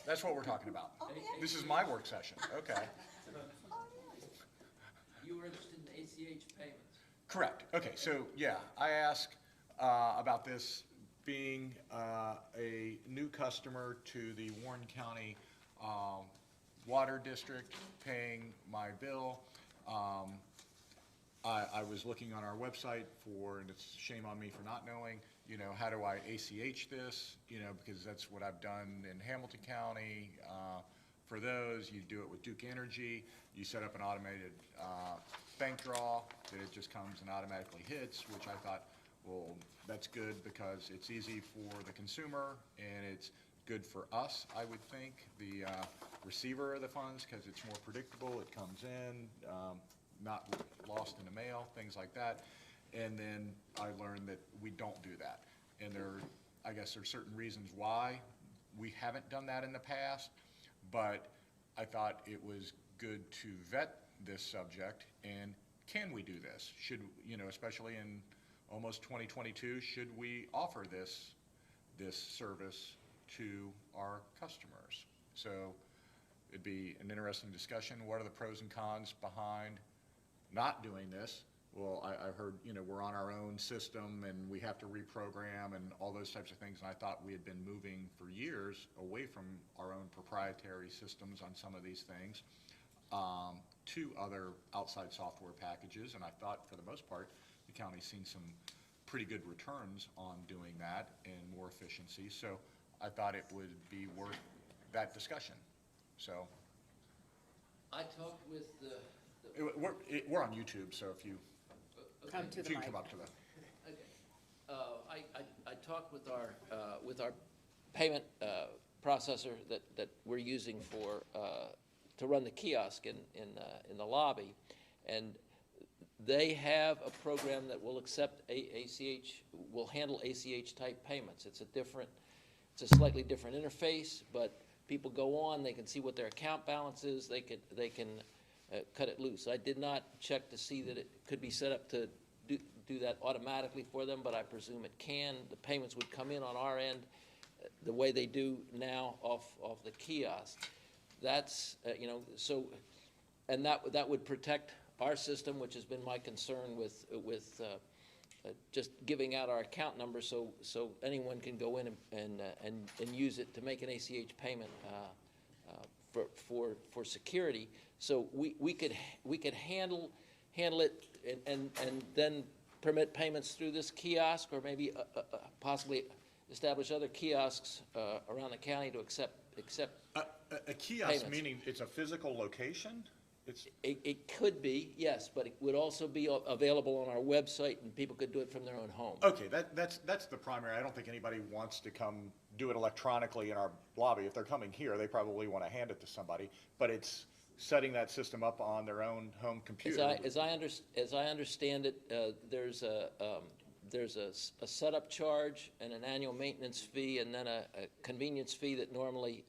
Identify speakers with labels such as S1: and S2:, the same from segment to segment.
S1: That's what we're talking about.
S2: Oh, yeah.
S1: This is my work session, okay.
S2: Oh, yes.
S3: You were interested in ACH payments.
S1: Correct, okay, so, yeah, I asked about this being a new customer to the Warren County Water District, paying my bill. I was looking on our website for, and it's shame on me for not knowing, how do I ACH this? Because that's what I've done in Hamilton County. For those, you do it with Duke Energy. You set up an automated bank draw that it just comes and automatically hits, which I thought, well, that's good because it's easy for the consumer and it's good for us, I would think, the receiver of the funds, because it's more predictable. It comes in, not lost in the mail, things like that. And then I learned that we don't do that. And I guess there's certain reasons why we haven't done that in the past, but I thought it was good to vet this subject, and can we do this? Should, especially in almost 2022, should we offer this service to our customers? So it'd be an interesting discussion. What are the pros and cons behind not doing this? Well, I heard, we're on our own system and we have to reprogram and all those types of things. And I thought we had been moving for years away from our own proprietary systems on some of these things to other outside software packages. And I thought for the most part, the county's seen some pretty good returns on doing that and more efficiency. So I thought it would be worth that discussion. So
S3: I talked with
S1: we're on YouTube, so if you
S4: Come to
S1: if
S4: the
S1: you can
S4: mic.
S1: come up to the.
S3: Okay. I talked with our payment processor that we're using to run the kiosk in the lobby, and they have a program that will accept ACH, will handle ACH type payments. It's a slightly different interface, but people go on, they can see what their account balance is, they can cut it loose. I did not check to see that it could be set up to do that automatically for them, but I presume it can. The payments would come in on our end the way they do now off the kiosk. That's, so, and that would protect our system, which has been my concern with just giving out our account number so anyone can go in and use it to make an ACH payment for security. So we could handle it and then permit payments through this kiosk, or maybe possibly establish other kiosks around the county to accept
S1: A kiosk,
S3: payments.
S1: meaning it's a physical location?
S3: It could be, yes, but it would also be available on our website, and people could do it from their own home.
S1: Okay, that's the primary. I don't think anybody wants to come do it electronically in our lobby. If they're coming here, they probably want to hand it to somebody, but it's setting that system up on their own home computer.
S3: As I understand it, there's a setup charge and an annual maintenance fee, and then a convenience fee that normally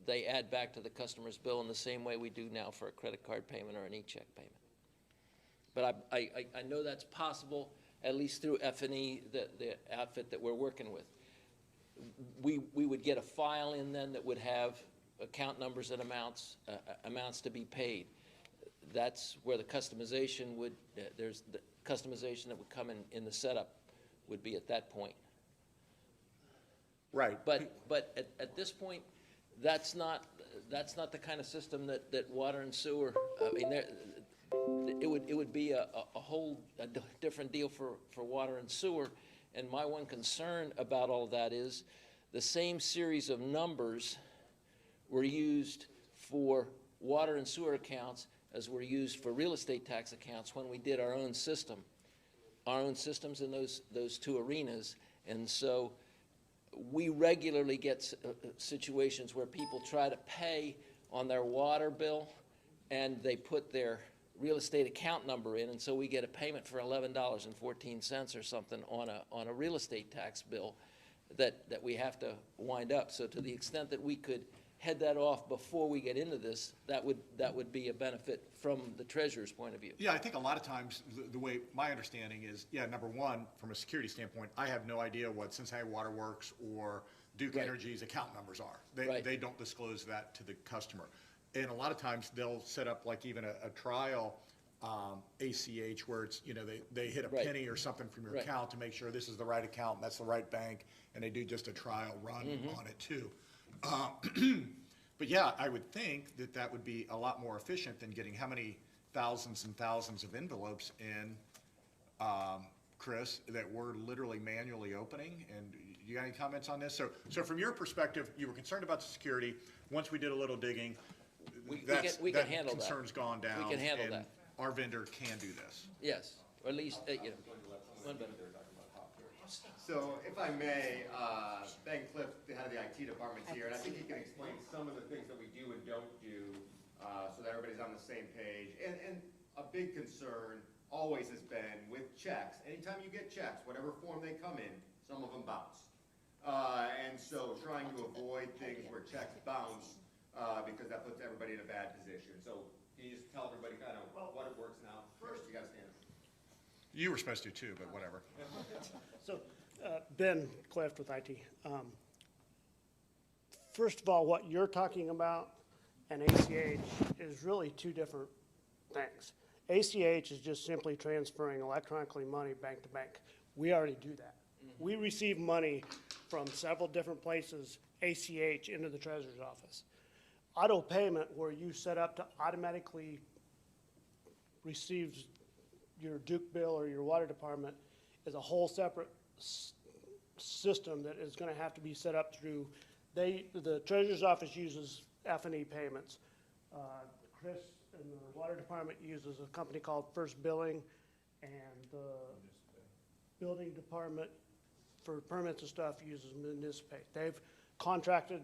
S3: they add back to the customer's bill in the same way we do now for a credit card payment or an e-check payment. But I know that's possible, at least through F&E, the outfit that we're working with. We would get a file in then that would have account numbers and amounts to be paid. That's where the customization would, there's the customization that would come in the setup would be at that point.
S1: Right.
S3: But at this point, that's not the kind of system that water and sewer, I mean, it would be a whole different deal for water and sewer. And my one concern about all that is the same series of numbers were used for water and sewer accounts as were used for real estate tax accounts when we did our own system, our own systems in those two arenas. And so we regularly get situations where people try to pay on their water bill and they put their real estate account number in, and so we get a payment for $11.14 or something on a real estate tax bill that we have to wind up. So to the extent that we could head that off before we get into this, that would be a benefit from the treasurer's point of view.
S1: Yeah, I think a lot of times the way my understanding is, yeah, number one, from a security standpoint, I have no idea what Cincinnati Water Works or Duke
S3: Right.
S1: Energy's account numbers are.
S3: Right.
S1: They don't disclose that to the customer. And a lot of times, they'll set up like even a trial ACH where it's, you know, they hit a
S3: Right.
S1: penny or something from your
S3: Right.
S1: account to make sure this is the right account, and that's the right bank, and they do just a trial run
S3: Mm-hmm.
S1: on it too. But yeah, I would think that that would be a lot more efficient than getting how many thousands and thousands of envelopes in, Chris, that we're literally manually opening. And you got any comments on this? So from your perspective, you were concerned about the security. Once we did a little digging,
S3: We
S1: that
S3: can handle that.
S1: concern's gone down.
S3: We can handle
S1: and
S3: that.
S1: Our vendor can do this.
S3: Yes, or at least, you know, one better.
S4: So if I may, Ben Cliff, the head of the IT department here, and I think he can explain some of the things that we do and don't do, so that everybody's on the same page. And a big concern always has been with checks. Anytime you get checks, whatever form they come in, some of them bounce. And so trying to avoid things where checks bounce, because that puts everybody in a bad position. So can you just tell everybody kind of what it works now? First, you gotta stand up.
S1: You were supposed to too, but whatever.
S2: So, Ben Clift with IT. First of all, what you're talking about and ACH is really two different things. ACH is just simply transferring electronically money bank to bank. We already do that. We receive money from several different places, ACH into the treasurer's office. Auto payment, where you set up to automatically receive your Duke bill or your water department, is a whole separate system that is gonna have to be set up through, the treasurer's office uses F&E payments. Chris and the water department uses a company called First Billing, and the building department for permits and stuff uses Municipay. They've contracted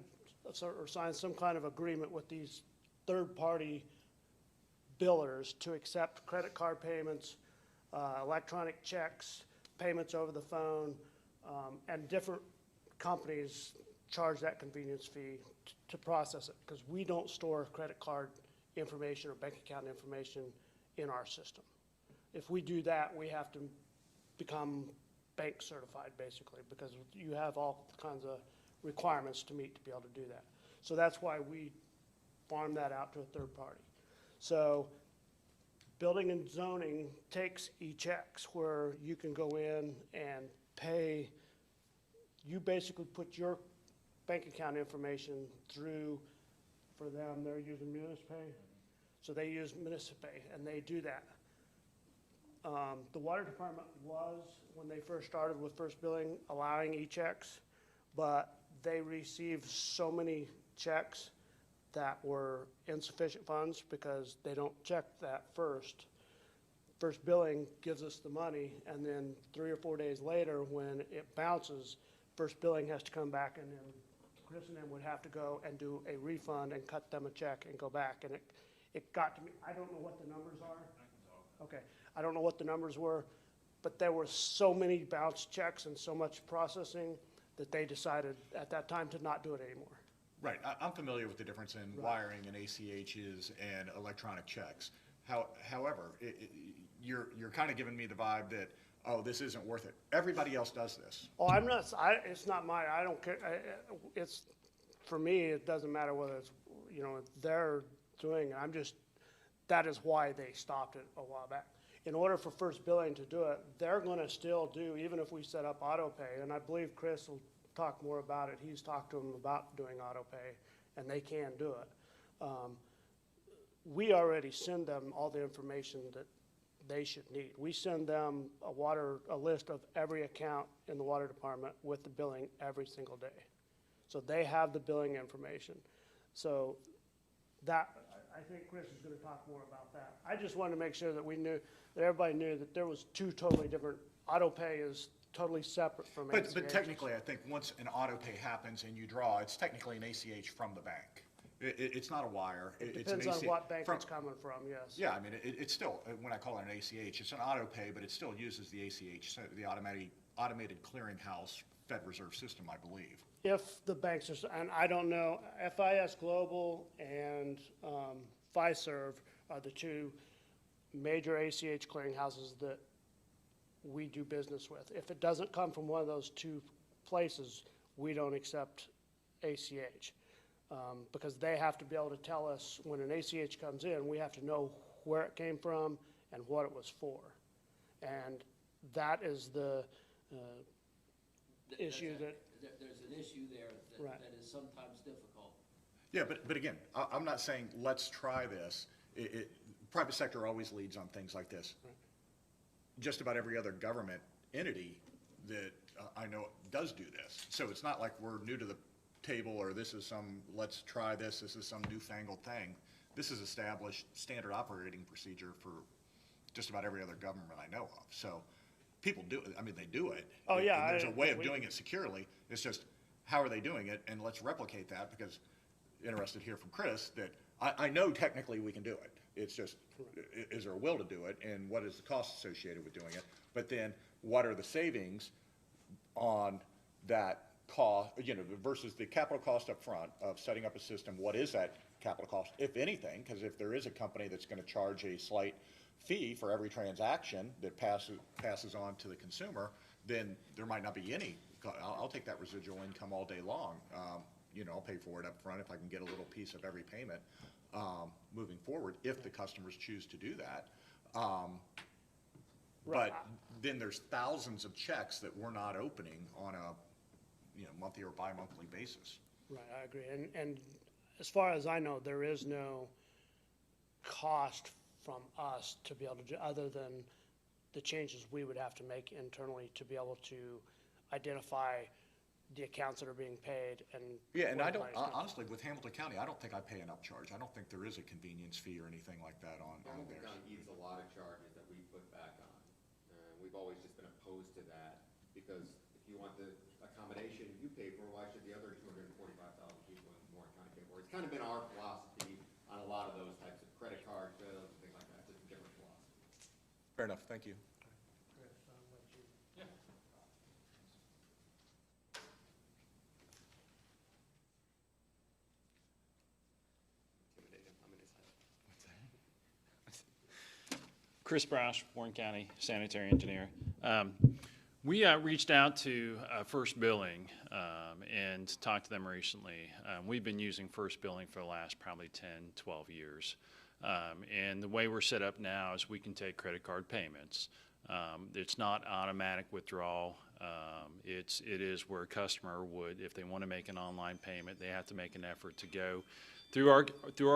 S2: or signed some kind of agreement with these third-party billers to accept credit card payments, electronic checks, payments over the phone, and different companies charge that convenience fee to process it, because we don't store credit card information or bank account information in our system. If we do that, we have to become bank certified, basically, because you have all kinds of requirements to meet to be able to do that. So that's why we farm that out to a third party. So building and zoning takes e-checks, where you can go in and pay. You basically put your bank account information through, for them, they're using Municipay. So they use Municipay, and they do that. The water department was, when they first started with First Billing, allowing e-checks, but they received so many checks that were insufficient funds because they don't check that first. First Billing gives us the money, and then 3 or 4 days later, when it bounces, First Billing has to come back, and then Chris and them would have to go and do a refund and cut them a check and go back. And it got to me, I don't know what the numbers are. Okay, I don't know what the numbers were, but there were so many bounce checks and so much processing that they decided at that time to not do it anymore.
S1: Right, I'm familiar with the difference in wiring and ACHs and electronic checks. However, you're kind of giving me the vibe that, oh, this isn't worth it. Everybody else does this.
S2: Oh, it's not mine, I don't care, it's, for me, it doesn't matter whether it's, they're doing it, that is why they stopped it a while back. In order for First Billing to do it, they're gonna still do, even if we set up auto pay, and I believe Chris will talk more about it, he's talked to them about doing auto pay, and they can do it. We already send them all the information that they should need. We send them a list of every account in the water department with the billing every single day. So they have the billing information. So that, I think Chris is gonna talk more about that. I just wanted to make sure that we knew, that everybody knew that there was two totally different, auto pay is totally separate from ACH.
S1: But technically, I think once an auto pay happens and you draw, it's technically an ACH from the bank. It's not a wire.
S2: It
S1: It's an
S2: depends on
S1: ACH
S2: what bank
S1: from-
S2: it's coming from, yes.
S1: Yeah, I mean, it's still, when I call it an ACH, it's an auto pay, but it still uses the ACH, so the automated clearinghouse Fed Reserve System, I believe.
S2: If the banks are, and I don't know, FIS Global and Fiserv are the two major ACH clearinghouses that we do business with. If it doesn't come from one of those two places, we don't accept ACH. Because they have to be able to tell us when an ACH comes in, we have to know where it came from and what it was for. And that is the issue that,
S3: There's an issue there
S2: Right.
S3: that is sometimes difficult.
S1: Yeah, but again, I'm not saying, let's try this. Private sector always leads on things like this. Just about every other government entity that I know does do this. So it's not like we're new to the table, or this is some, let's try this is some newfangled thing. This is established standard operating procedure for just about every other government I know of. So people do it, I mean, they do it.
S2: Oh, yeah,
S1: And there's a way of
S2: we-
S1: doing it securely. It's just, how are they doing it? And let's replicate that, because interested to hear from Chris that I know technically we can do it. It's just, is there a will to do it, and what is the cost associated with doing it? But then, what are the savings on that cost, versus the capital cost up front of setting up a system? What is that capital cost, if anything? Because if there is a company that's going to charge a slight fee for every transaction that passes on to the consumer, then there might not be any. I'll take that residual income all day long. I'll pay for it up front if I can get a little piece of every payment moving forward, if the customers choose to do that.
S2: Right.
S1: But then there's thousands of checks that we're not opening on a monthly or bi-monthly basis.
S2: right, I agree. And as far as I know, there is no cost from us to be able to do, other than the changes we would have to make internally to be able to identify the accounts that are being paid and.
S1: Yeah, and
S2: where
S1: I
S2: the
S1: don't,
S2: money's coming from.
S1: honestly, with Hamilton County, I don't think I pay an upcharge. I don't think there is a convenience fee or anything like that on
S4: Hamilton
S1: theirs.
S4: County eats a lot of charges that we put back on. We've always just been opposed to that, because if you want the accommodation you pay for, why should the other 245,000 people in Warren County pay for it? It's kind of been our philosophy on a lot of those types of credit card bills and things like that, just a different philosophy.
S1: Fair enough, thank you.
S4: Intimidating, I'm gonna decide.
S5: Chris Brash, Warren County Sanitary Engineer. We reached out to First Billing and talked to them recently. We've been using First Billing for the last probably 10, 12 years. And the way we're set up now is we can take credit card payments. It's not automatic withdrawal. It is where a customer would, if they want to make an online payment, they have to make an effort to go through our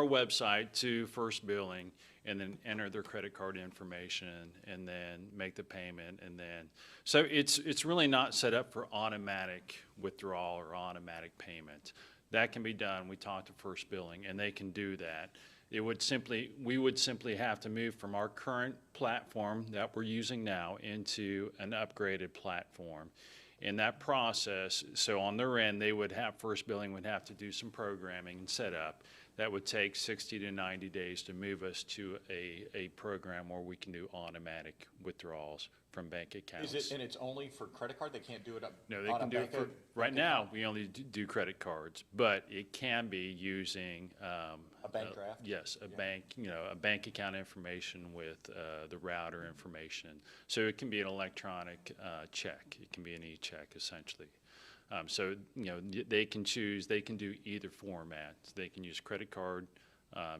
S5: website to First Billing and then enter their credit card information and then make the payment, and then so it's really not set up for automatic withdrawal or automatic payment. That can be done. We talked to First Billing and they can do that. We would simply have to move from our current platform that we're using now into an upgraded platform. In that process, so on their end, First Billing would have to do some programming and setup. That would take 60 to 90 days to move us to a program where we can do automatic withdrawals from bank accounts.
S1: Is it, and it's only for credit card? They can't do it up
S5: No, they
S1: on a
S5: can do it
S1: bank
S5: for, right now, we only do credit cards, but it can be using.
S1: A bank draft?
S5: Yes, a bank, a bank account information with the router information. So it can be an electronic check. It can be an e-check essentially. So, they can do either format. They can use credit card,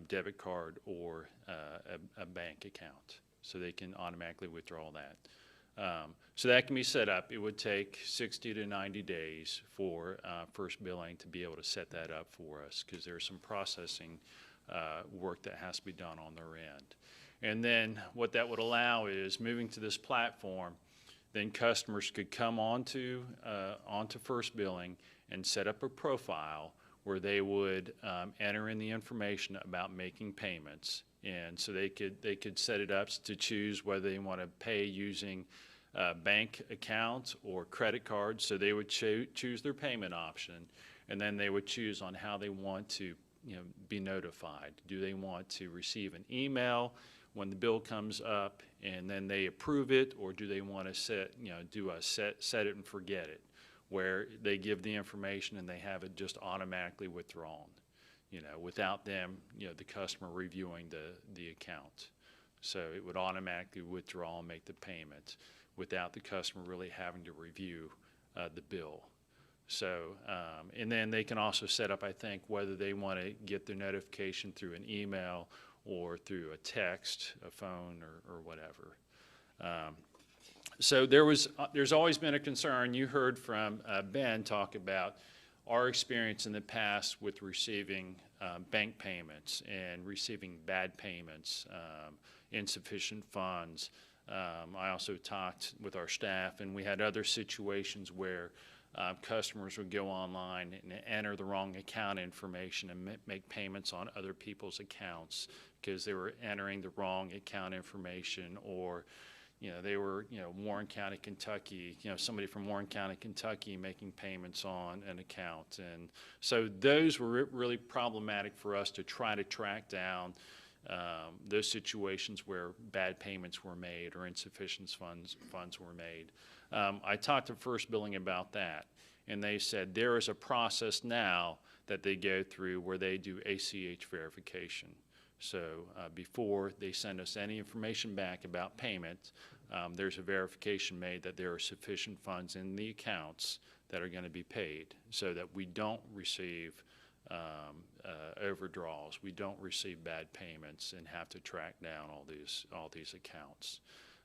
S5: debit card, or a bank account. So they can automatically withdraw that. So that can be set up. It would take 60 to 90 days for First Billing to be able to set that up for us, because there's some processing work that has to be done on their end. And then what that would allow is, moving to this platform, then customers could come onto First Billing and set up a profile where they would enter in the information about making payments. And so they could set it up to choose whether they want to pay using bank accounts or credit cards. So they would choose their payment option, and then they would choose on how they want to be notified. Do they want to receive an email when the bill comes up and then they approve it, or do they want to set it and forget it, where they give the information and they have it just automatically withdrawn, without them, the customer reviewing the account. So it would automatically withdraw and make the payment without the customer really having to review the bill. So, and then they can also set up, I think, whether they want to get their notification through an email or through a text, a phone, or whatever. So there's always been a concern. You heard from Ben talk about our experience in the past with receiving bank payments and receiving bad payments, insufficient funds. I also talked with our staff, and we had other situations where customers would go online and enter the wrong account information and make payments on other people's accounts because they were entering the wrong account information, or they were, Warren County, Kentucky, somebody from Warren County, Kentucky making payments on an account. And so those were really problematic for us to try to track down those situations where bad payments were made or insufficient funds were made. I talked to First Billing about that, and they said there is a process now that they go through where they do ACH verification. So before they send us any information back about payment, there's a verification made that there are sufficient funds in the accounts that are going to be paid, so that we don't receive overdraws, we don't receive bad payments and have to track down all these accounts.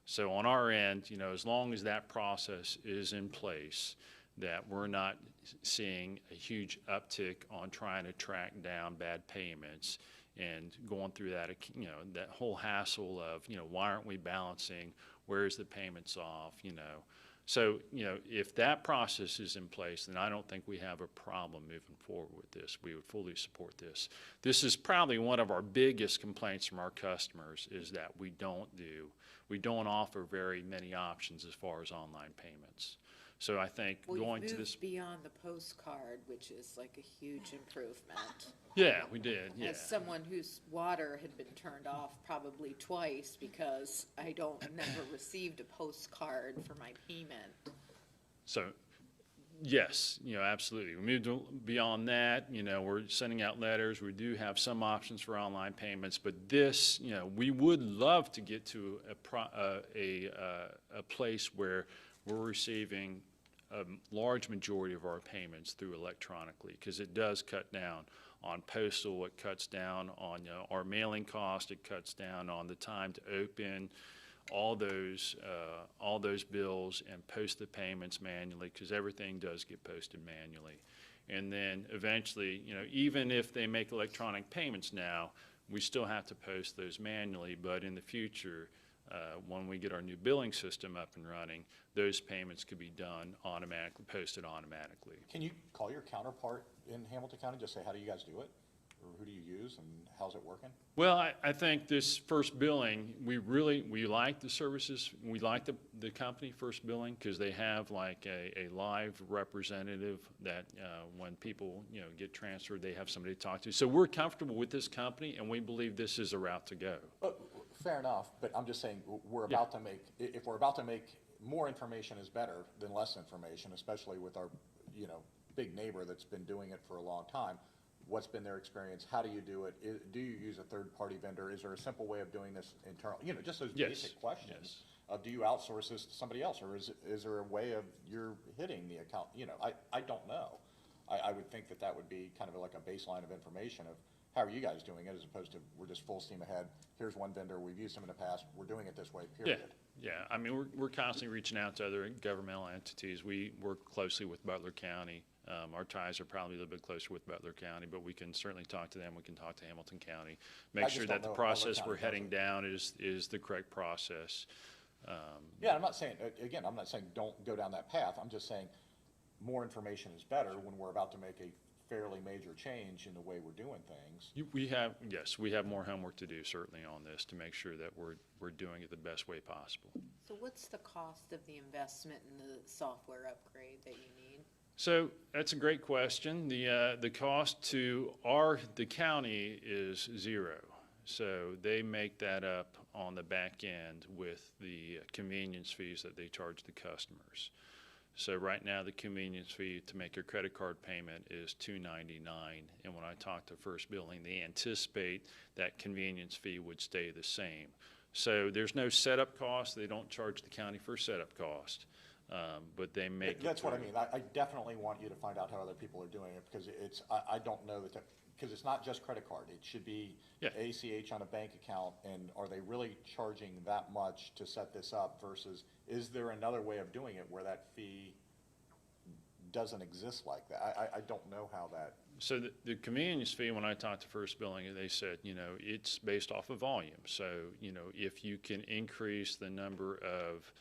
S5: So on our end, as long as that process is in place, that we're not seeing a huge uptick on trying to track down bad payments and going through that, that whole hassle of, why aren't we balancing? Where's the payments off? So, if that process is in place, then I don't think we have a problem moving forward with this. We would fully support this. This is probably one of our biggest complaints from our customers, is that we don't offer very many options as far as online payments. So I think going to this.
S6: We've moved beyond the postcard, which is like a huge improvement.
S5: Yeah, we did, yeah.
S6: As someone whose water had been turned off probably twice because I never received a postcard for my payment.
S5: So, yes, absolutely. We moved beyond that. We're sending out letters. We do have some options for online payments, but this, we would love to get to a place where we're receiving a large majority of our payments through electronically, because it does cut down on postal, it cuts down on our mailing cost, it cuts down on the time to open all those bills and post the payments manually, because everything does get posted manually. And then eventually, even if they make electronic payments now, we still have to post those manually, but in the future, when we get our new billing system up and running, those payments could be done automatically, posted automatically.
S1: Can you call your counterpart in Hamilton County, just say, how do you guys do it? Or who do you use, and how's it working?
S5: Well, I think this First Billing, we like the services. We like the company First Billing, because they have like a live representative that when people get transferred, they have somebody to talk to. So we're comfortable with this company, and we believe this is a route to go.
S1: Fair enough, but I'm just saying, if we're about to make more information is better than less information, especially with our, big neighbor that's been doing it for a long time. What's been their experience? How do you do it? Do you use a third-party vendor? Is there a simple way of doing this internal? Just those basic questions.
S5: Yes.
S1: Do you outsource this to somebody else, or is there a way of you're hitting the account? I don't know. I would think that would be kind of like a baseline of information of how are you guys doing it, as opposed to we're just full steam ahead. Here's one vendor, we've used them in the past, we're doing it this way, period.
S5: Yeah. I mean, we're constantly reaching out to other governmental entities. We work closely with Butler County. Our ties are probably a little bit closer with Butler County, but we can certainly talk to them. We can talk to Hamilton County. Make sure that the process we're heading down is the correct process.
S1: Yeah, I'm not saying don't go down that path. I'm just saying more information is better when we're about to make a fairly major change in the way we're doing things.
S5: We have more homework to do, certainly, on this, to make sure that we're doing it the best way possible.
S6: So what's the cost of the investment in the software upgrade that you need?
S5: So that's a great question. The cost to the county is zero. So they make that up on the back end with the convenience fees that they charge the customers. So right now, the convenience fee to make your credit card payment is $2.99. And when I talk to First Billing, they anticipate that convenience fee would stay the same. So there's no setup cost. They don't charge the county for setup cost. But they make it
S1: That's what I
S5: through.
S1: mean. I definitely want you to find out how other people are doing it, because I don't know that, because it's not just credit card. It should be
S5: Yeah.
S1: ACH on a bank account, and are they really charging that much to set this up versus, is there another way of doing it where that fee doesn't exist like that? I don't know how that,
S5: So the convenience fee, when I talked to First Billing, they said, it's based off of volume. So, if you can increase the number of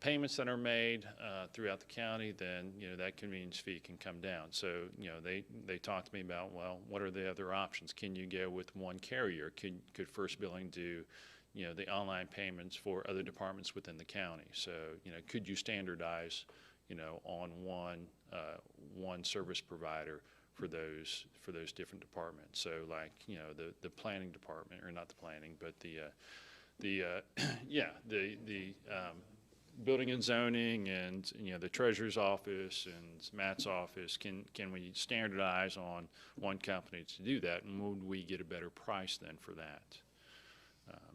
S5: payments that are made throughout the county, then, that convenience fee can come down. So, they talked to me about, well, what are the other options? Can you go with one carrier? Could First Billing do, the online payments for other departments within the county? So, could you standardize, on one service provider for those different departments? So like, the planning department, or not the planning, but the building and zoning, and, the treasurer's office and Matt's office, can we standardize on one company to do that? And would we get a better price then for that?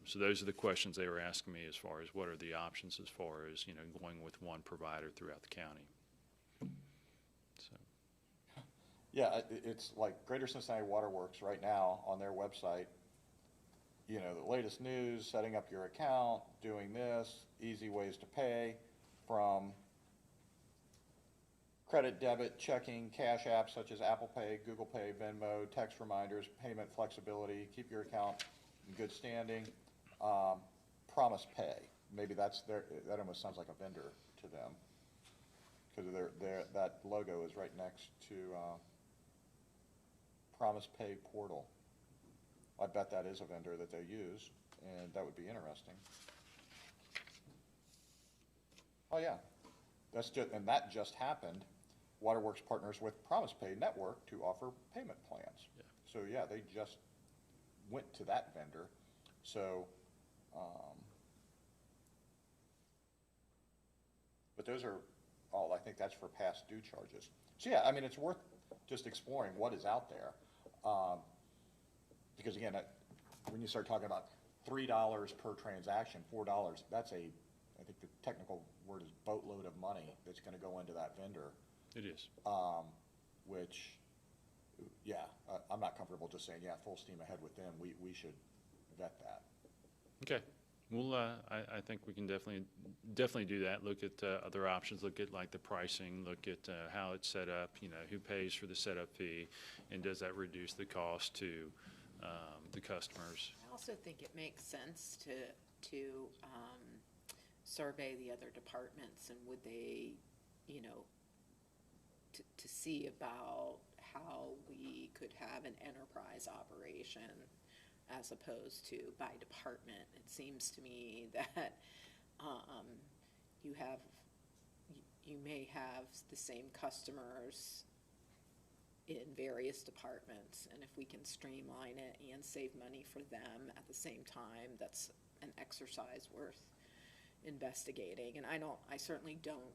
S5: So those are the questions they were asking me, as far as what are the options as far as, going with one provider throughout the county. So,
S1: yeah, it's like Greater Cincinnati Waterworks right now on their website, the latest news, setting up your account, doing this, easy ways to pay, from credit, debit, checking, cash apps such as Apple Pay, Google Pay, Venmo, text reminders, payment flexibility, keep your account in good standing, Promise Pay. Maybe that almost sounds like a vendor to them, because that logo is right next to Promise Pay portal. I bet that is a vendor that they use, and that would be interesting. Oh, yeah, and that just happened. Waterworks partners with Promise Pay Network to offer payment plans.
S5: Yeah.
S1: So, yeah, they just went to that vendor. So, but those are all, I think that's for past due charges. So, yeah, I mean, it's worth just exploring what is out there. Because again, when you start talking about $3 per transaction, $4, that's I think the technical word is boatload of money that's gonna go into that vendor,
S5: it is.
S1: which, yeah, I'm not comfortable just saying, yeah, full steam ahead with them. We should vet that.
S5: Okay. Well, I think we can definitely do that. Look at other options. Look at like the pricing. Look at how it's set up. Who pays for the setup fee, and does that reduce the cost to the customers?
S6: I also think it makes sense to survey the other departments, and would they, to see about how we could have an enterprise operation as opposed to by department. It seems to me that you may have the same customers in various departments, and if we can streamline it and save money for them at the same time, that's an exercise worth investigating. And I certainly don't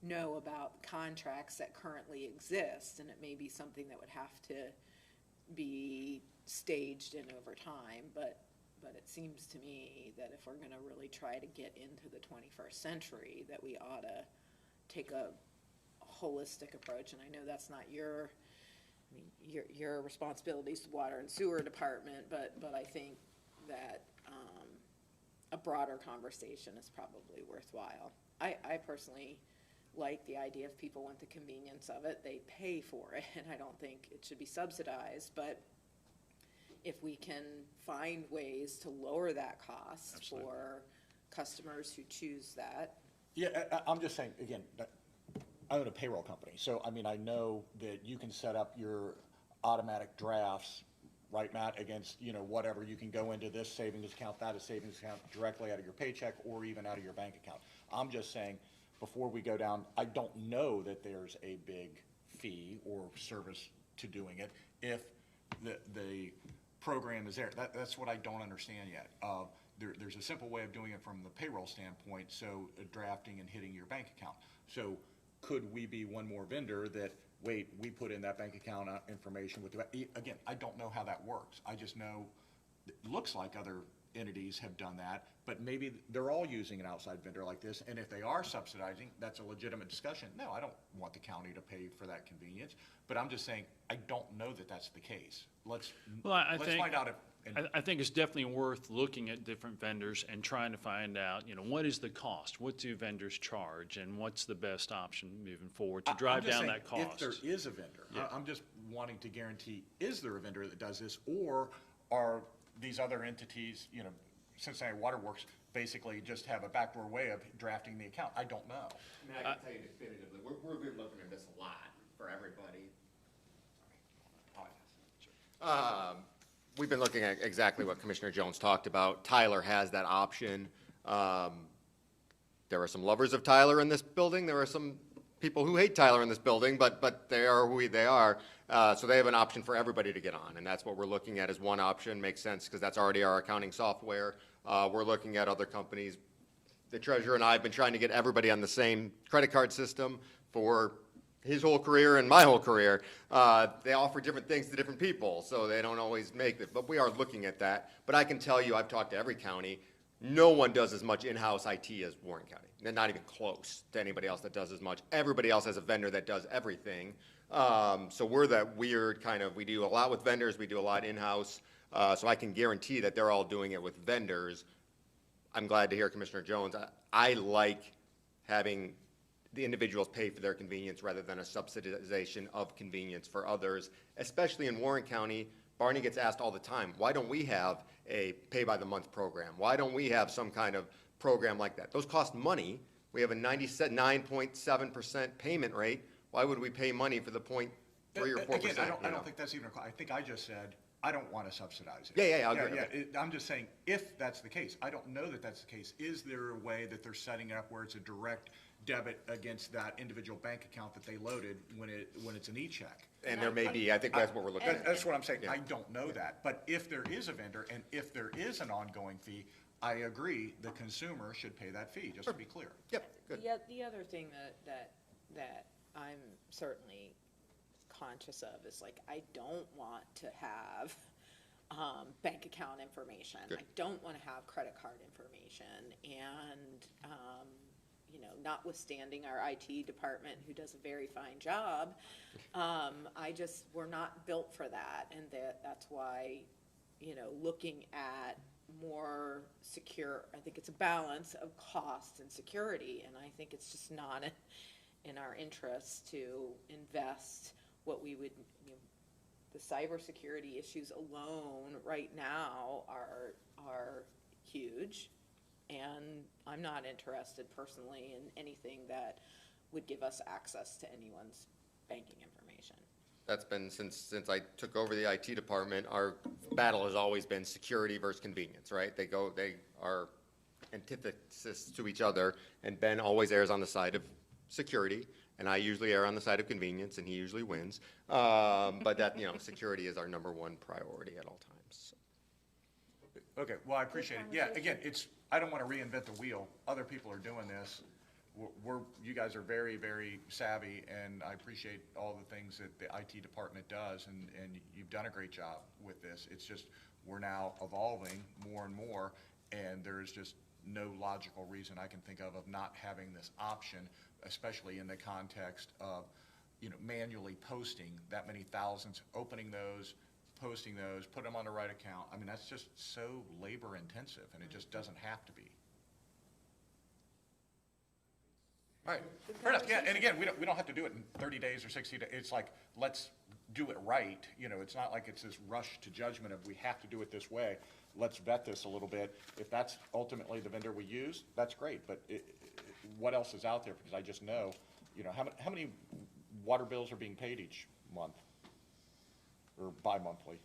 S6: know about contracts that currently exist, and it may be something that would have to be staged in over time, but it seems to me that if we're gonna really try to get into the 21st century, that we ought to take a holistic approach. And I know that's not your responsibility is the water and sewer department, but I think that a broader conversation is probably worthwhile. I personally like the idea if people want the convenience of it, they pay for it, and I don't think it should be subsidized, but if we can find ways to lower that cost
S5: Absolutely.
S6: for customers who choose that.
S1: Yeah, I'm just saying, again, I own a payroll company, so I mean, I know that you can set up your automatic drafts, right, Matt, against, whatever. You can go into this savings account, that is savings account, directly out of your paycheck or even out of your bank account. I'm just saying, before we go down, I don't know that there's a big fee or service to doing it if the program is there. That's what I don't understand yet. There's a simple way of doing it from the payroll standpoint, so drafting and hitting your bank account. So could we be one more vendor that, wait, we put in that bank account information with the, again, I don't know how that works. I just know it looks like other entities have done that, but maybe they're all using an outside vendor like this, and if they are subsidizing, that's a legitimate discussion. No, I don't want the county to pay for that convenience, but I'm just saying, I don't know that that's the case. Let's
S5: think-
S1: find out if, and
S5: I think it's definitely worth looking at different vendors and trying to find out, what is the cost? What do vendors charge? And what's the best option moving forward to drive
S1: I'm just
S5: down
S1: saying,
S5: that cost?
S1: if there is a vendor,
S5: Yeah.
S1: I'm just wanting to guarantee, is there a vendor that does this? Or are these other entities, Cincinnati Water Works, basically just have a backdoor way of drafting the account? I don't know.
S4: I mean, I can tell you definitively, we've been looking at this a lot for everybody. We've been looking at exactly what Commissioner Jones talked about. Tyler has that option. There are some lovers of Tyler in this building. There are some people who hate Tyler in this building, but they are who they are. So they have an option for everybody to get on, and that's what we're looking at as one option. Makes sense because that's already our accounting software. We're looking at other companies. The treasurer and I have been trying to get everybody on the same credit card system for his whole career and my whole career. They offer different things to different people, so they don't always make it. But we are looking at that. But I can tell you, I've talked to every county. No one does as much in-house IT as Warren County. They're not even close to anybody else that does as much. Everybody else has a vendor that does everything. So we're that weird kind of, we do a lot with vendors, we do a lot in-house. So I can guarantee that they're all doing it with vendors. I'm glad to hear Commissioner Jones. I like having the individuals pay for their convenience rather than a subsidization of convenience for others, especially in Warren County. Barney gets asked all the time, why don't we have a pay-by-the-month program? Why don't we have some kind of program like that? Those cost money. We have a 99.7% payment rate. Why would we pay money for the 0.3 or 4%?
S1: Again, I don't think that's even, I think I just said, I don't want to subsidize it.
S4: Yeah, I agree.
S1: I'm just saying, if that's the case, I don't know that that's the case. Is there a way that they're setting it up where it's a direct debit against that individual bank account that they loaded when it's an e-check?
S4: And there may be, I think that's what we're looking at.
S1: That's what I'm saying. I don't know that. But if there is a vendor and if there is an ongoing fee, I agree, the consumer should pay that fee, just to be clear.
S4: Yep, good.
S6: The other thing that I'm certainly conscious of is I don't want to have bank account information.
S4: Good.
S6: I don't want to have credit card information. And, notwithstanding our IT department, who does a very fine job, we're not built for that. And that's why, looking at more secure, I think it's a balance of cost and security. And I think it's just not in our interest to invest what we would, the cybersecurity issues alone right now are huge. And I'm not interested personally in anything that would give us access to anyone's banking information.
S4: That's been, since I took over the IT department, our battle has always been security versus convenience, right? They are antithesis to each other, and Ben always errs on the side of security, and I usually err on the side of convenience, and he usually wins. But that, security is our number one priority at all times.
S1: Okay, well, I appreciate it. Yeah, again, I don't want to reinvent the wheel. Other people are doing this. You guys are very, very savvy, and I appreciate all the things that the IT department does, and you've done a great job with this. It's just, we're now evolving more and more, and there's just no logical reason I can think of not having this option, especially in the context of, manually posting that many thousands, opening those, posting those, put them on the right account. I mean, that's just so labor intensive, and it just doesn't have to be. All right, fair enough. Yeah, and again, we don't have to do it in 30 days or 60 days. It's like, let's do it right. It's not like it's this rush to judgment of we have to do it this way. Let's vet this a little bit. If that's ultimately the vendor we use, that's great. But what else is out there? Because I just know, how many water bills are being paid each month or bi-monthly?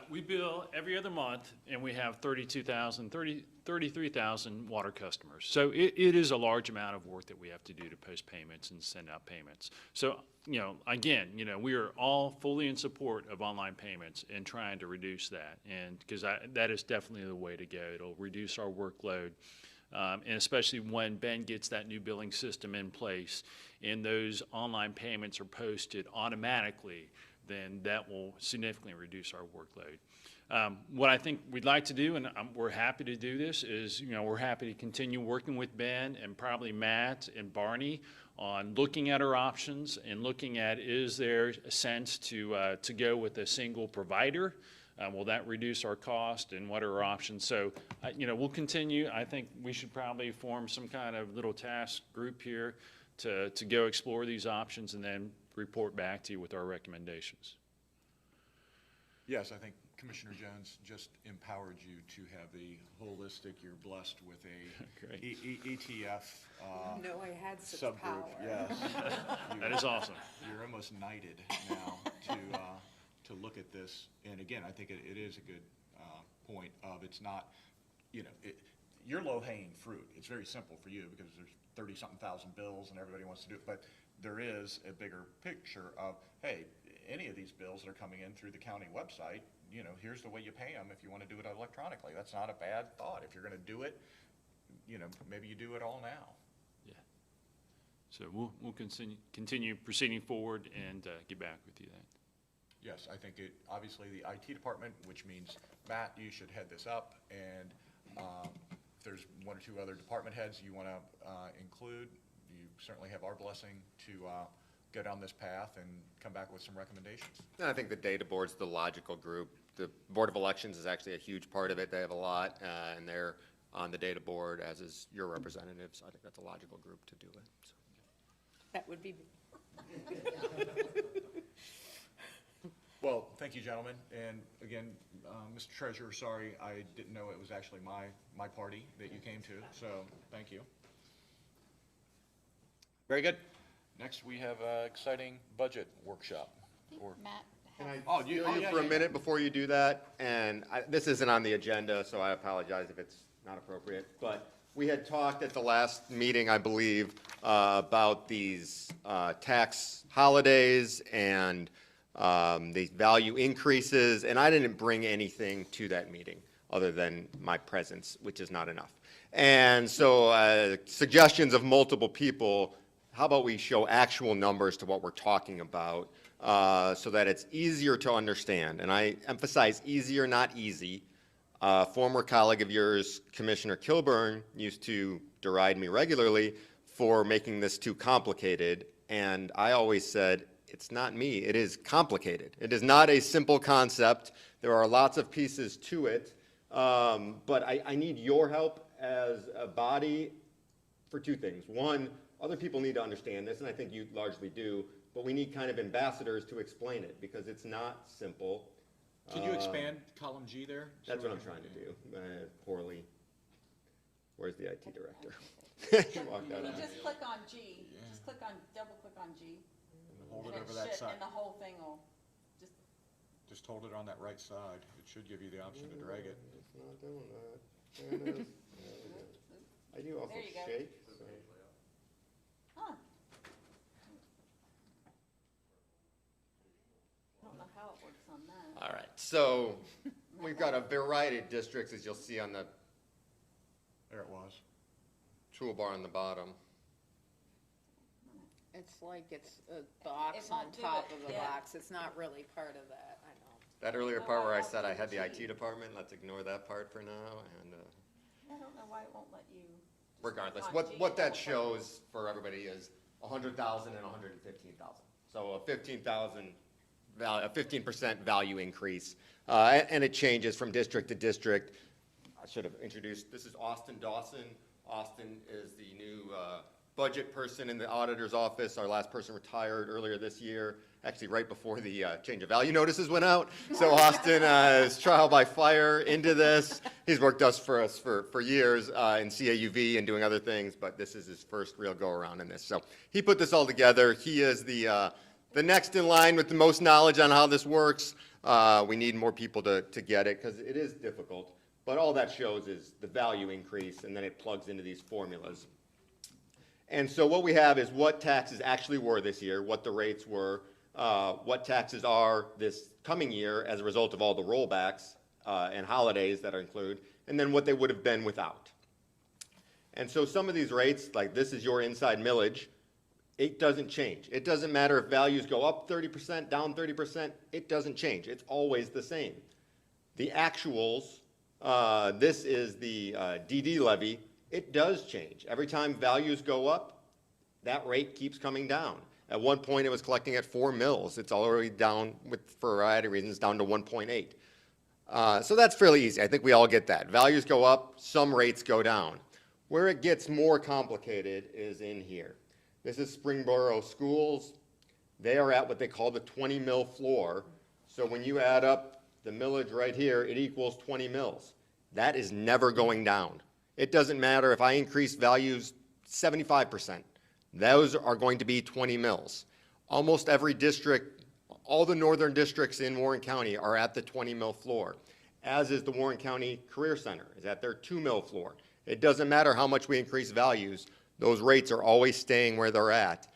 S5: We bill every other month, and we have 33,000 water customers. So it is a large amount of work that we have to do to post payments and send out payments. So, again, we are all fully in support of online payments and trying to reduce that. And because that is definitely the way to go. It'll reduce our workload. And especially when Ben gets that new billing system in place and those online payments are posted automatically then that will significantly reduce our workload. What I think we'd like to do, and we're happy to do this, is, we're happy to continue working with Ben and probably Matt and Barney on looking at our options and looking at, is there a sense to go with a single provider? Will that reduce our cost, and what are our options? So, we'll continue. I think we should probably form some kind of little task group here to go explore these options and then report back to you with our recommendations.
S1: Yes, I think Commissioner Jones just empowered you to have the holistic, you're blessed with a
S5: Great.
S1: ETF
S6: No, I had such
S1: subgroup.
S6: power.
S1: Yes.
S5: That is awesome.
S1: You're almost knighted now to look at this. And again, I think it is a good point of, it's not, you're low-hanging fruit. It's very simple for you because there's 30-something thousand bills and everybody wants to do it. But there is a bigger picture of, hey, any of these bills that are coming in through the county website, here's the way you pay them if you want to do it electronically. That's not a bad thought. If you're going to do it, maybe you do it all now.
S5: Yeah. So we'll continue proceeding forward and get back with you then.
S1: Yes, I think obviously the IT department, which means, Matt, you should head this up, and if there's one or two other department heads you want to include, you certainly have our blessing to go down this path and come back with some recommendations.
S4: And I think the data board's the logical group. The Board of Elections is actually a huge part of it. They have a lot, and they're on the data board, as is your representative, so I think that's a logical group to do it. So.
S6: That would be,
S1: Well, thank you, gentlemen, and again, Mr. Treasurer, sorry, I didn't know it was actually my party that you came to, so thank you. Very good. Next, we have an exciting budget workshop. Or
S7: Matt,
S4: Can I
S1: Oh,
S4: steal
S1: oh,
S4: you
S1: yeah,
S4: for a
S1: yeah,
S4: minute before you do that? And this isn't on the agenda, so I apologize if it's not appropriate. But we had talked at the last meeting, I believe, about these tax holidays and the value increases, and I didn't bring anything to that meeting other than my presence, which is not enough. And so suggestions of multiple people, how about we show actual numbers to what we're talking about so that it's easier to understand? And I emphasize easier, not easy. Former colleague of yours, Commissioner Kilburn, used to deride me regularly for making this too complicated. And I always said, it's not me, it is complicated. It is not a simple concept. There are lots of pieces to it. But I need your help as a body for two things. One, other people need to understand this, and I think you largely do, but we need kind of ambassadors to explain it, because it's not simple.
S1: can you expand column G there?
S4: That's what I'm trying to do, poorly. Where's the IT director? She walked out
S7: you
S4: on me.
S7: just click on G, just click on, double click on G.
S1: Hold it
S7: and
S1: over that
S7: should-
S1: side.
S7: And the whole thing will, just,
S1: Just hold it on that right side. It should give you the option to drag it.
S4: It's not doing that. There it is. There we go. I do also
S7: There you go.
S4: shake, so.
S7: huh. I don't know how it works on that.
S4: All right, so we've got a variety of districts, as you'll see on the
S1: There it was.
S4: toolbar on the bottom.
S6: it's like it's a box
S7: It
S6: on
S7: won't do
S6: top
S7: it,
S6: of a
S7: yeah.
S6: box. It's not really part of that, I know.
S4: That earlier
S7: Oh,
S4: part where I
S7: I
S4: said I had the
S7: see.
S4: IT department, let's ignore that part for now, and
S7: I don't know why it won't let you. just
S4: regardless,
S7: click on G
S4: what
S7: and
S4: that
S7: double click.
S4: shows for everybody is 100,000 and 115,000. So a 15,000, a 15% value increase, and it changes from district to district. I should have introduced, this is Austin Dawson. Austin is the new budget person in the auditor's office. Our last person retired earlier this year, actually right before the change of value notices went out. So Austin is trial by fire into this. He's worked for us for years in CAUV and doing other things, but this is his first real go-around in this. So he put this all together. He is the next in line with the most knowledge on how this works. We need more people to get it, because it is difficult. But all that shows is the value increase, and then it plugs into these formulas. And so what we have is what taxes actually were this year, what the rates were, what taxes are this coming year as a result of all the rollbacks and holidays that are included, and then what they would have been without. And so some of these rates, like this is your inside millage, It doesn't change. It doesn't matter if values go up 30%, down 30%, it doesn't change. It's always the same. The actuals, this is the DD levy, it does change. Every time values go up, that rate keeps coming down. At one point, it was collecting at 4 mils. It's already down, with for a variety of reasons, down to 1.8. So that's fairly easy. I think we all get that. Values go up, some rates go down. Where it gets more complicated is in here. This is Springboro Schools. They are at what they call the 20 mil floor. So when you add up the millage right here, it equals 20 mils. That is never going down. It doesn't matter if I increase values 75%. Those are going to be 20 mils. Almost every district, all the northern districts in Warren County are at the 20 mil floor, as is the Warren County Career Center, is at their 2 mil floor. It doesn't matter how much we increase values, those rates are always staying where they're at.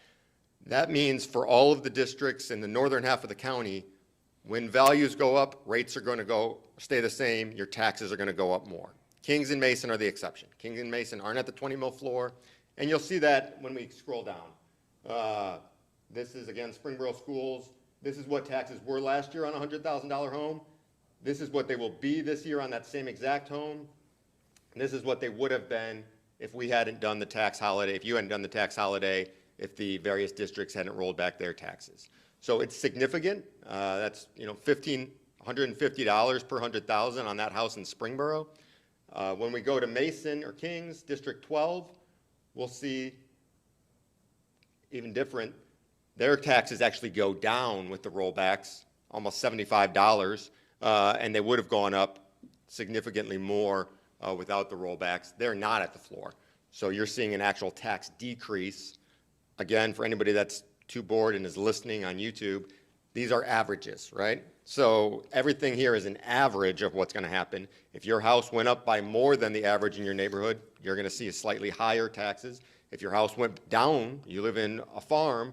S4: That means for all of the districts in the northern half of the county, when values go up, rates are going to stay the same, your taxes are going to go up more. Kings and Mason are the exception. Kings and Mason aren't at the 20 mil floor, and you'll see that when we scroll down. This is, again, Springboro Schools. This is what taxes were last year on a $100,000 home. This is what they will be this year on that same exact home. And this is what they would have been if we hadn't done the tax holiday, if you hadn't done the tax holiday, if the various districts hadn't rolled back their taxes. So it's significant. That's, $1,550 per 100,000 on that house in Springboro. When we go to Mason or Kings, District 12, we'll see even different. Their taxes actually go down with the rollbacks, almost $75, and they would have gone up significantly more without the rollbacks. They're not at the floor. So you're seeing an actual tax decrease. Again, for anybody that's too bored and is listening on YouTube, these are averages, right? So everything here is an average of what's going to happen. If your house went up by more than the average in your neighborhood, you're going to see slightly higher taxes. If your house went down, you live in a farm,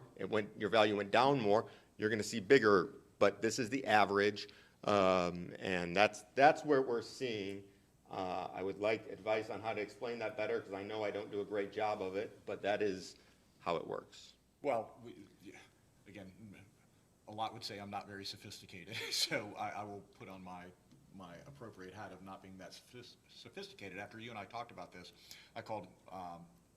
S4: your value went down more, you're going to see bigger. But this is the average, and that's where we're seeing. I would like advice on how to explain that better, because I know I don't do a great job of it, but that is how it works.
S1: Well, again, a lot would say I'm not very sophisticated, so I will put on my appropriate hat of not being that sophisticated. After you and I talked about this, I called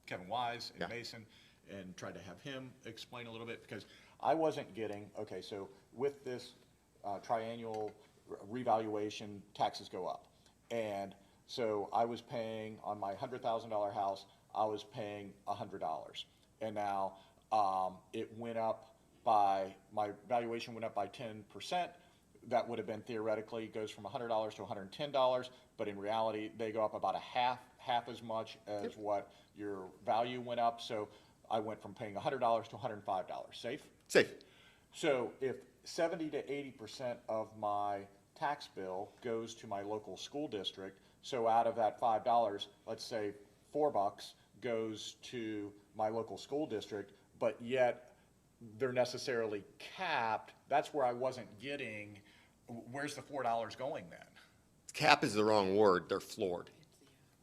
S1: Kevin Wise in Mason and tried to have him explain a little bit, because I wasn't getting, okay, so with this triennial revaluation, taxes go up. And so I was paying, on my $100,000 house, I was paying $100. And now it went up by, my valuation went up by 10%. That would have been theoretically, goes from $100 to $110, but in reality, they go up about half as much as what your value went up. So I went from paying $100 to $105. Safe?
S4: Safe.
S1: So if 70 to 80% of my tax bill goes to my local school district, so out of that $5, let's say $4 goes to my local school district, but yet they're necessarily capped, that's where I wasn't getting, where's the $4 going then?
S4: Cap is the wrong word, they're floored.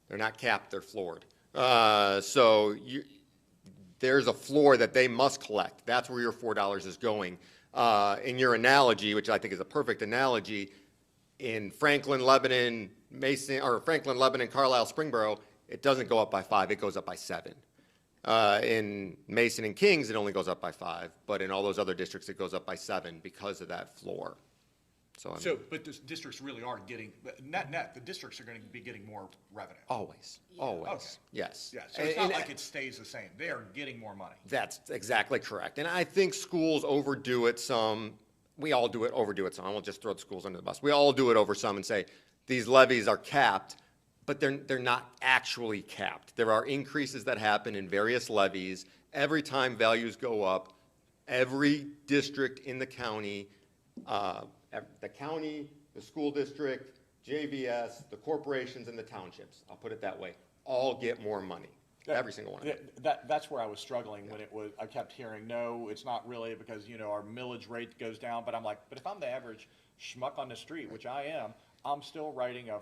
S4: They're not capped, they're floored. There's a floor that they must collect. That's where your $4 is going. In your analogy, which I think is a perfect analogy, in Franklin, Lebanon, Mason, or Franklin, Lebanon, Carlisle, Springboro, it doesn't go up by 5, it goes up by 7. In Mason and Kings, it only goes up by 5, but in all those other districts, it goes up by 7 because of that floor.
S1: But the districts really are getting, net, the districts are going to be getting more revenue.
S4: Always, always, yes.
S1: Yeah, so it's not like it stays the same. They are getting more money.
S4: That's exactly correct. And I think schools overdo it some. We all overdo it some. I won't just throw the schools under the bus. We all do it over some and say, these levies are capped, but they're not actually capped. There are increases that happen in various levies. Every time values go up, every district in the county, the school district, JVS, the corporations, and the townships, I'll put it that way, all get more money. Every single one of them.
S1: That's where I was struggling when I kept hearing, no, it's not really because, our millage rate goes down, but I'm like, but if I'm the average schmuck on the street, which I am, I'm still writing a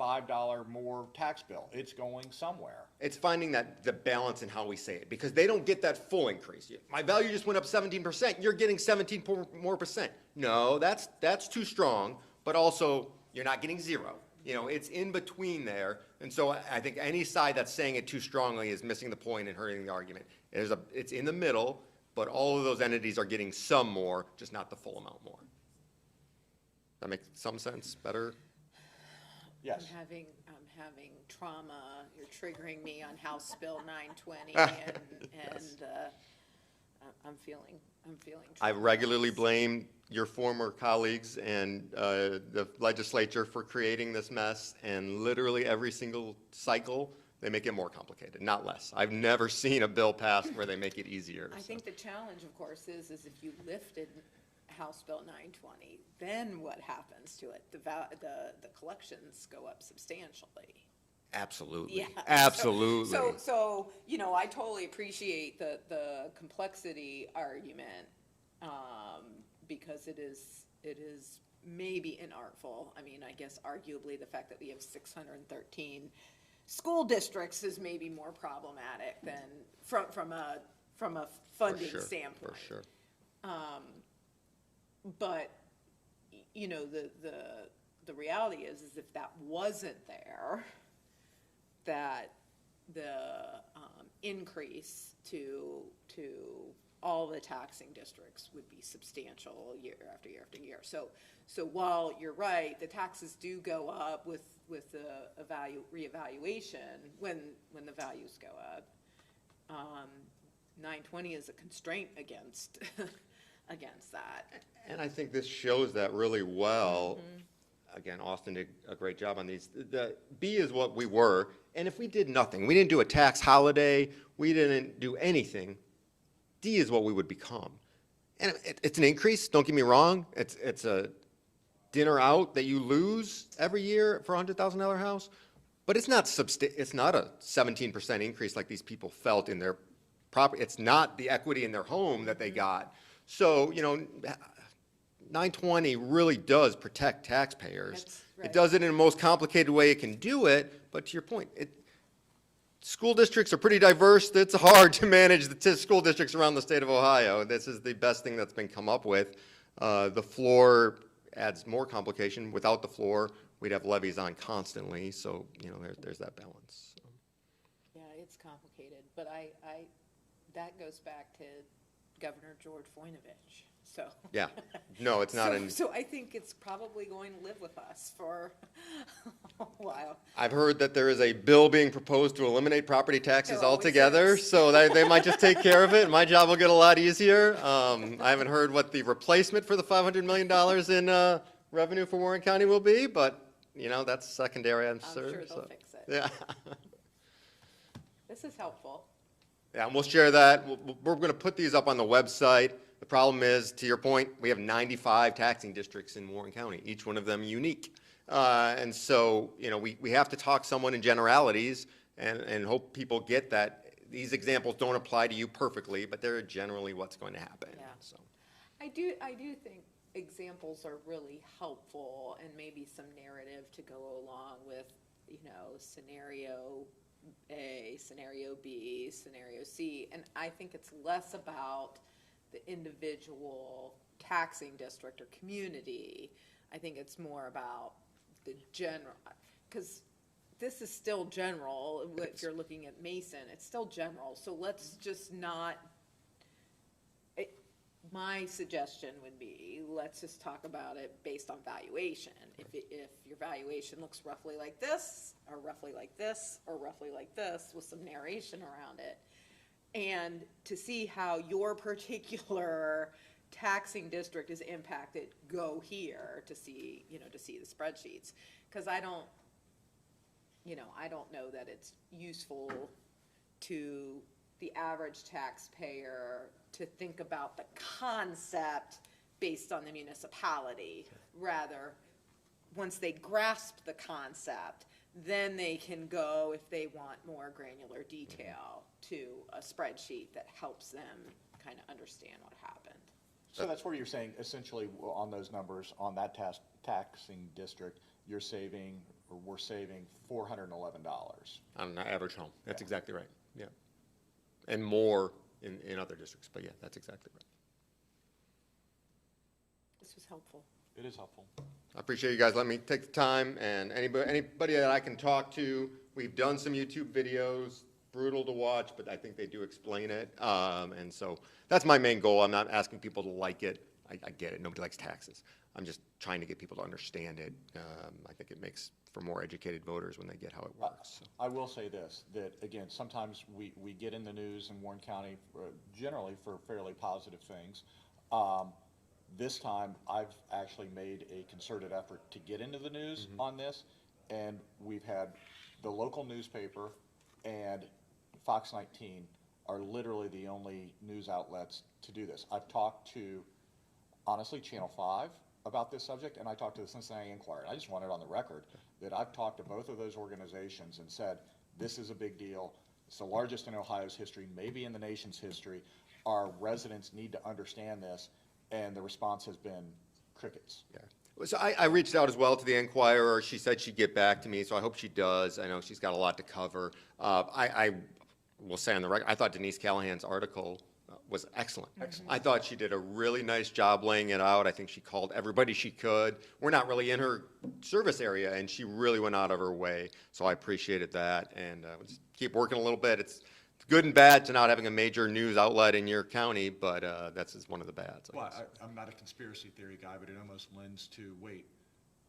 S1: $5 more tax bill. It's going somewhere.
S4: It's finding that the balance in how we say it, because they don't get that full increase. My value just went up 17%, you're getting 17 more percent. No, that's too strong, but also you're not getting zero. You know, it's in between there, and so I think any side that's saying it too strongly is missing the point and hurting the argument. It's in the middle, but all of those entities are getting some more, just not the full amount more. That makes some sense, better?
S1: Yes.
S6: I'm having trauma, you're triggering me on House Bill 920, and I'm feeling
S4: I
S6: traumatized.
S4: regularly blame your former colleagues and the legislature for creating this mess, and literally every single cycle, they make it more complicated, not less. I've never seen a bill passed where they make it easier.
S6: I
S4: so.
S6: think the challenge, of course, is if you lifted House Bill 920, then what happens to it? The collections go up substantially.
S4: Absolutely.
S6: Yeah.
S4: Absolutely.
S6: So, you know, I totally appreciate the complexity argument, because it is maybe inartful. I mean, I guess arguably the fact that we have 613 school districts is maybe more problematic than from a funding
S4: For sure,
S6: standpoint.
S4: For sure.
S6: But, you know, the reality is if that wasn't there, that the increase to all the taxing districts would be substantial year after year after year. So while you're right, the taxes do go up with the reevaluation when the values go up. 920 is a constraint against against that.
S4: And I think this shows that really well. Again, Austin did a great job on these. The B is what we were, and if we did nothing, we didn't do a tax holiday, we didn't do anything, D is what we would become. And it's an increase, don't get me wrong, it's a dinner out that you lose every year for a $100,000 house, but it's not it's not a 17% increase like these people felt in their property. It's not the equity in their home that they got. So, you know, 920 really does protect taxpayers.
S6: That's right.
S4: It does it in the most complicated way it can do it, but to your point, school districts are pretty diverse. It's hard to manage the school districts around the state of Ohio. This is the best thing that's been come up with. The floor adds more complication. Without the floor, we'd have levies on constantly, so, you know, there's that balance. So.
S6: Yeah, it's complicated, but that goes back to Governor George Voinovich, so.
S4: Yeah, no, it's not
S6: So I think it's probably going to live with us for a while.
S4: I've heard that there is a bill being proposed to eliminate property taxes
S6: There always
S4: altogether,
S6: is.
S4: so they might just take care of it, and my job will get a lot easier. I haven't heard what the replacement for the $500 million in revenue for Warren County will be, but, you know, that's secondary, I'm sure.
S6: sure they'll
S4: so.
S6: fix it.
S4: Yeah.
S6: This is helpful.
S4: Yeah, and we'll share that. We're going to put these up on the website. The problem is, to your point, we have 95 taxing districts in Warren County, each one of them unique. And so, you know, we have to talk someone in generalities and hope people get that these examples don't apply to you perfectly, but they're generally what's going to happen.
S6: Yeah.
S4: So.
S6: I do think examples are really helpful, and maybe some narrative to go along with, you know, scenario A, scenario B, scenario C. And I think it's less about the individual taxing district or community. I think it's more about the general, because this is still general. If you're looking at Mason, it's still general. So let's just not, my suggestion would be, let's just talk about it based on valuation. If your valuation looks roughly like this, or roughly like this, or roughly like this, with some narration around it, and to see how your particular taxing district is impacted, go here to see, you know, to see the spreadsheets. Because I don't know that it's useful to the average taxpayer to think about the concept based on the municipality. Rather, once they grasp the concept, then they can go, if they want more granular detail, to a spreadsheet that helps them kind of understand what happened.
S1: So that's where you're saying essentially on those numbers, on that taxing district, you're saving, or we're saving $411.
S4: On an average home, that's exactly right, yeah. And more in other districts, but yeah, that's exactly right.
S6: This was helpful.
S1: It is helpful.
S4: I appreciate you guys letting me take the time, and anybody that I can talk to, we've done some YouTube videos, brutal to watch, but I think they do explain it. And so that's my main goal. I'm not asking people to like it. I get it. Nobody likes taxes. I'm just trying to get people to understand it. I think it makes for more educated voters when they get how it works. So.
S1: I will say this, that again, sometimes we get in the news in Warren County generally for fairly positive things. This time, I've actually made a concerted effort to get into the news on this, and we've had the local newspaper and Fox 19 are literally the only news outlets to do this. I've talked to, honestly, Channel 5 about this subject, and I talked to the Cincinnati Enquirer. I just want it on the record that I've talked to both of those organizations and said, this is a big deal. It's the largest in Ohio's history, maybe in the nation's history. Our residents need to understand this. And the response has been crickets.
S4: Yeah. So I reached out as well to the Enquirer. She said she'd get back to me, so I hope she does. I know she's got a lot to cover. I will say on the record, I thought Denise Callahan's article was excellent. I thought she did a really nice job laying it out. I think she called everybody she could. We're not really in her service area, and she really went out of her way. So I appreciated that, and just keep working a little bit. It's good and bad to not having a major news outlet in your county, but that's just one of the bads.
S1: Well, I'm not a conspiracy theory guy, but it almost lends to, wait,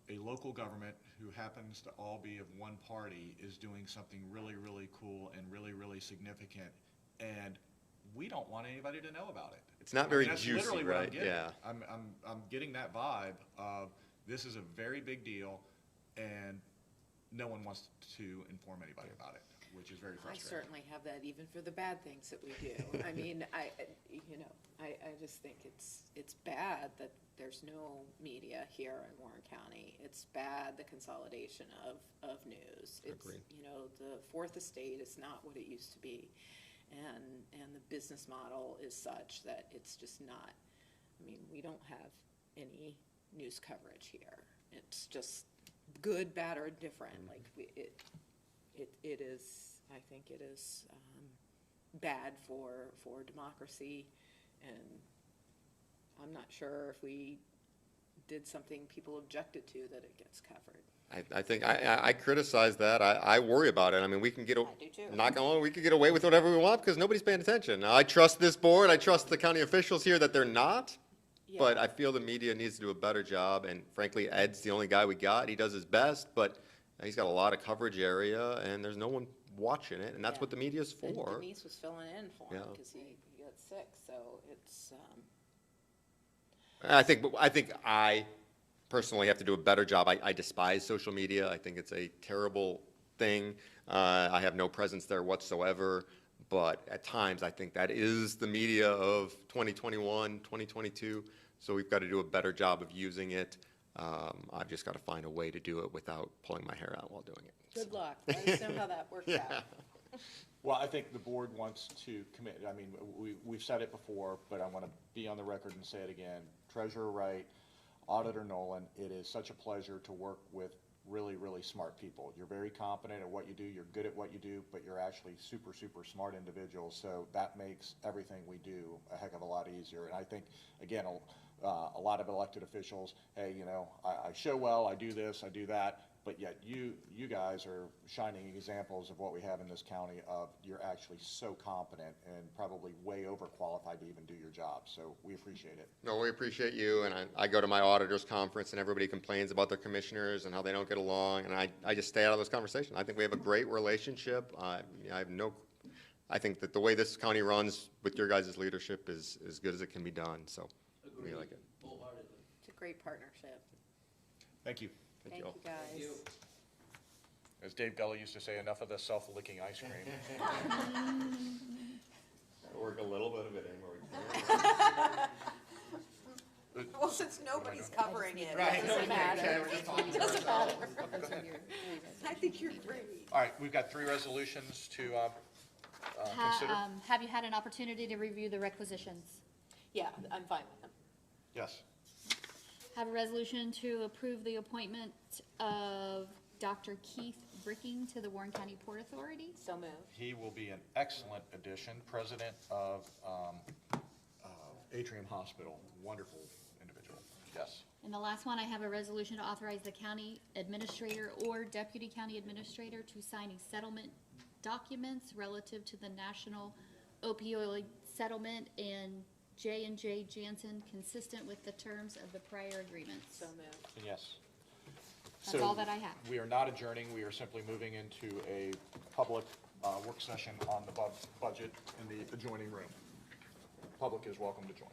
S1: a local government who happens to all be of one party is doing something really, really cool and really, really significant, and we don't want anybody to know about it.
S4: It's not very
S1: That's
S4: juicy,
S1: literally what I'm
S4: right?
S1: getting.
S4: Yeah.
S1: I'm getting that vibe of this is a very big deal, and no one wants to inform anybody about it, which is very
S6: I
S1: frustrating.
S6: certainly have that even for the bad things that we do. I mean, I just think it's bad that there's no media here in Warren County. It's bad, the consolidation of news. It's,
S4: Agreed.
S6: the fourth estate is not what it used to be. And the business model is such that it's just not, I mean, we don't have any news coverage here. It's just good, bad, or different. Like, it is, I think it is bad for democracy, and I'm not sure if we did something people objected to that it gets covered.
S4: I think I criticize that. I worry about it. I mean, we can get,
S6: I do too.
S4: knock on wood, we can get away with whatever we want because nobody's paying attention. Now, I trust this board. I trust the county officials here that they're not. But
S6: Yeah.
S4: I feel the media needs to do a better job. And frankly, Ed's the only guy we got. He does his best, but he's got a lot of coverage area and there's no one watching it. And that's
S6: Yeah.
S4: what the media's
S6: And
S4: for.
S6: Denise was filling in for him
S4: Yeah.
S6: because he got sick, so it's,
S4: I think I personally have to do a better job. I despise social media. I think it's a terrible thing. I have no presence there whatsoever. But at times, I think that is the media of 2021, 2022. So we've got to do a better job of using it. I've just got to find a way to do it without pulling my hair out while doing it.
S6: good luck. Let us know how that works out.
S1: Well, I think the board wants to commit, I mean, we've said it before, but I want to be on the record and say it again. Treasurer Wright, Auditor Nolan, it is such a pleasure to work with really, really smart people. You're very competent at what you do, you're good at what you do, but you're actually super, super smart individuals. So that makes everything we do a heck of a lot easier. And I think, again, a lot of elected officials, hey, I show well, I do this, I do that. But yet you guys are shining examples of what we have in this county of you're actually so competent and probably way overqualified to even do your job. So we appreciate it.
S4: No, we appreciate you, and I go to my auditors conference, and everybody complains about their commissioners and how they don't get along, and I just stay out of those conversations. I think we have a great relationship. I think that the way this county runs with your guys' leadership is as good as it can be done, so we like it.
S3: Wholeheartedly.
S6: It's a great partnership.
S1: Thank you.
S4: Thank
S6: Thank
S4: you all.
S6: you, guys.
S3: you.
S1: As Dave Gully used to say, enough of the self-licking ice cream.
S4: Work a little bit of it in where we can.
S6: Well, since nobody's covering it,
S1: Right.
S6: it doesn't matter. It doesn't matter. I think you're great.
S1: All right, we've got 3 resolutions to consider.
S8: Have you had an opportunity to review the requisitions?
S6: Yeah, I'm fine with them.
S1: Yes.
S8: Have a resolution to approve the appointment of Dr. Keith Bricking to the Warren County Port Authority.
S6: So moved.
S1: He will be an excellent addition, president of Atrium Hospital, wonderful individual, yes.
S8: And the last one, I have a resolution to authorize the county administrator or deputy county administrator to sign a settlement documents relative to the national opioid settlement and J&J Janssen, consistent with the terms of the prior agreements.
S6: So moved.
S1: Yes.
S8: That's
S1: So
S8: all that I have.
S1: We are not adjourning, we are simply moving into a public work session on the budget in the adjoining room. Public is welcome to join.